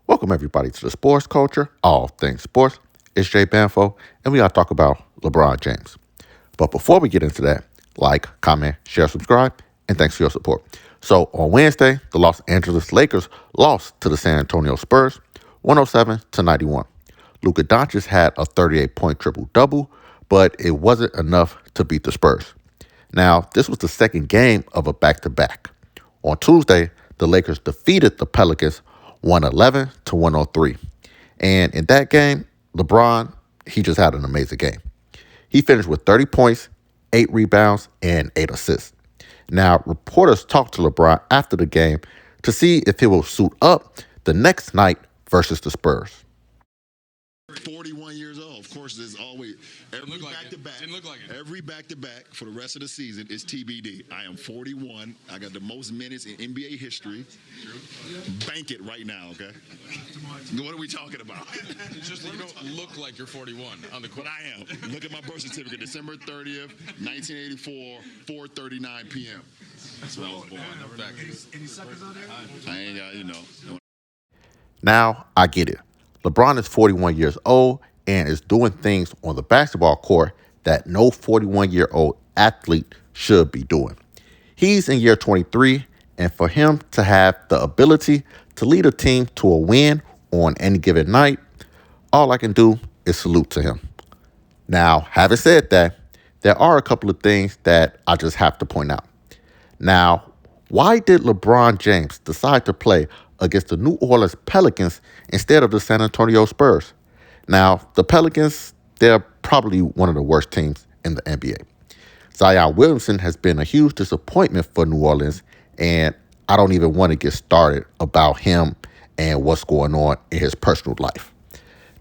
Welcome everybody to the Sports Culture, all things sports. It's Jay Banfo, and we gotta talk about LeBron James. But before we get into that, like, comment, share, subscribe, and thanks for your support. So on Wednesday, the Los Angeles Lakers lost to the San Antonio Spurs, 107-91. Luka Doncic had a 38-point triple-double, but it wasn't enough to beat the Spurs. Now, this was the second game of a back-to-back. On Tuesday, the Lakers defeated the Pelicans 111-103. And in that game, LeBron, he just had an amazing game. He finished with 30 points, 8 rebounds, and 8 assists. Now, reporters talked to LeBron after the game to see if he will suit up the next night versus the Spurs. 41 years old. Of course, there's always every back-to-back. Didn't look like it. Every back-to-back for the rest of the season is TBD. I am 41. I got the most minutes in NBA history. True. Bank it right now, okay? What are we talking about? It's just that you don't look like you're 41 on the court. But I am. Look at my birth certificate, December 30th, 1984, 4:39 p.m. That's when I was born. Any suckers out there? I ain't got, Now, I get it. LeBron is 41 years old and is doing things on the basketball court that no 41-year-old athlete should be doing. He's in year 23, and for him to have the ability to lead a team to a win on any given night, all I can do is salute to him. Now, having said that, there are a couple of things that I just have to point out. Now, why did LeBron James decide to play against the New Orleans Pelicans instead of the San Antonio Spurs? Now, the Pelicans, they're probably one of the worst teams in the NBA. Zion Williamson has been a huge disappointment for New Orleans, and I don't even want to get started about him and what's going on in his personal life.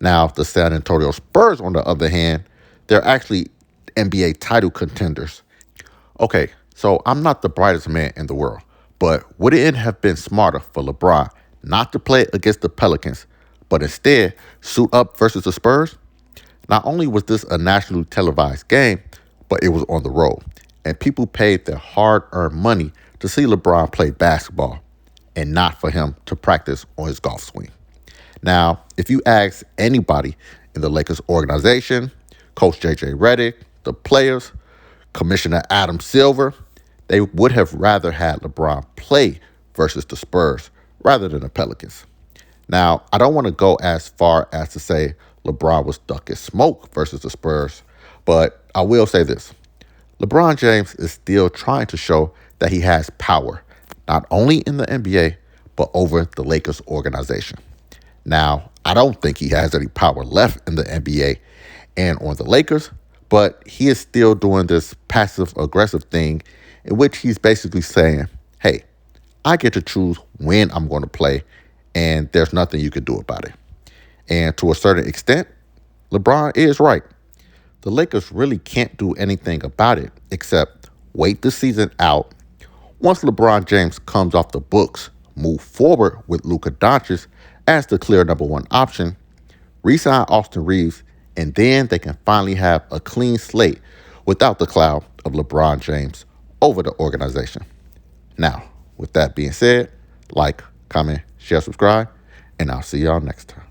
Now, the San Antonio Spurs, on the other hand, they're actually NBA title contenders. Okay, so I'm not the brightest man in the world, but would it have been smarter for LeBron not to play against the Pelicans, but instead suit up versus the Spurs? Not only was this a nationally televised game, but it was on the road, and people paid their hard-earned money to see LeBron play basketball and not for him to practice on his golf swing. Now, if you ask anybody in the Lakers organization, Coach J.J. Redick, the players, Commissioner Adam Silver, they would have rather had LeBron play versus the Spurs rather than the Pelicans. Now, I don't want to go as far as to say LeBron was stuck in smoke versus the Spurs, but I will say this. LeBron James is still trying to show that he has power, not only in the NBA, but over the Lakers organization. Now, I don't think he has any power left in the NBA and on the Lakers, but he is still doing this passive-aggressive thing in which he's basically saying, hey, I get to choose when I'm going to play, and there's nothing you can do about it. And to a certain extent, LeBron is right. The Lakers really can't do anything about it except wait the season out. Once LeBron James comes off the books, move forward with Luka Doncic as the clear number one option, re-sign Austin Reeves, and then they can finally have a clean slate without the cloud of LeBron James over the organization. Now, with that being said, like, comment, share, subscribe, and I'll see y'all next time.